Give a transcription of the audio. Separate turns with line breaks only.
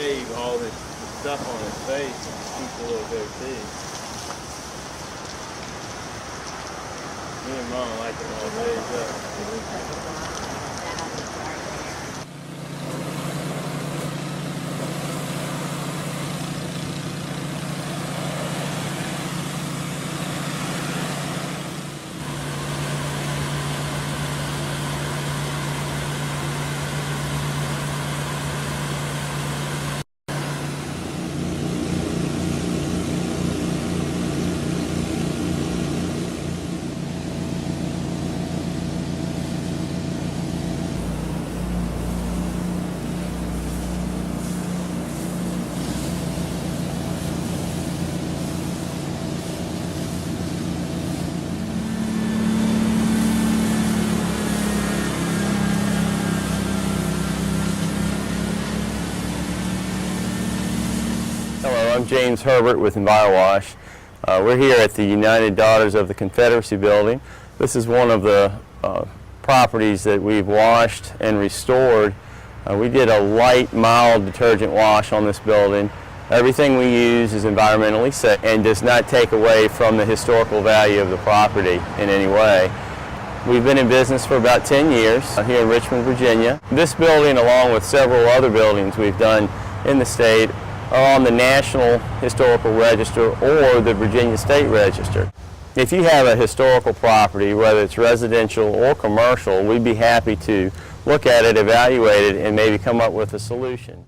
shave all this stuff on his face and keep a little goatee. Me and Mom like it all shaved up.
Hello, I'm James Herbert with Envirowash. We're here at the United Daughters of the Confederacy building. This is one of the properties that we've washed and restored. We did a light, mild detergent wash on this building. Everything we use is environmentally safe and does not take away from the historical value of the property in any way. We've been in business for about 10 years here in Richmond, Virginia. This building, along with several other buildings we've done in the state, are on the National Historical Register or the Virginia State Register. If you have a historical property, whether it's residential or commercial, we'd be happy to look at it, evaluate it, and maybe come up with a solution.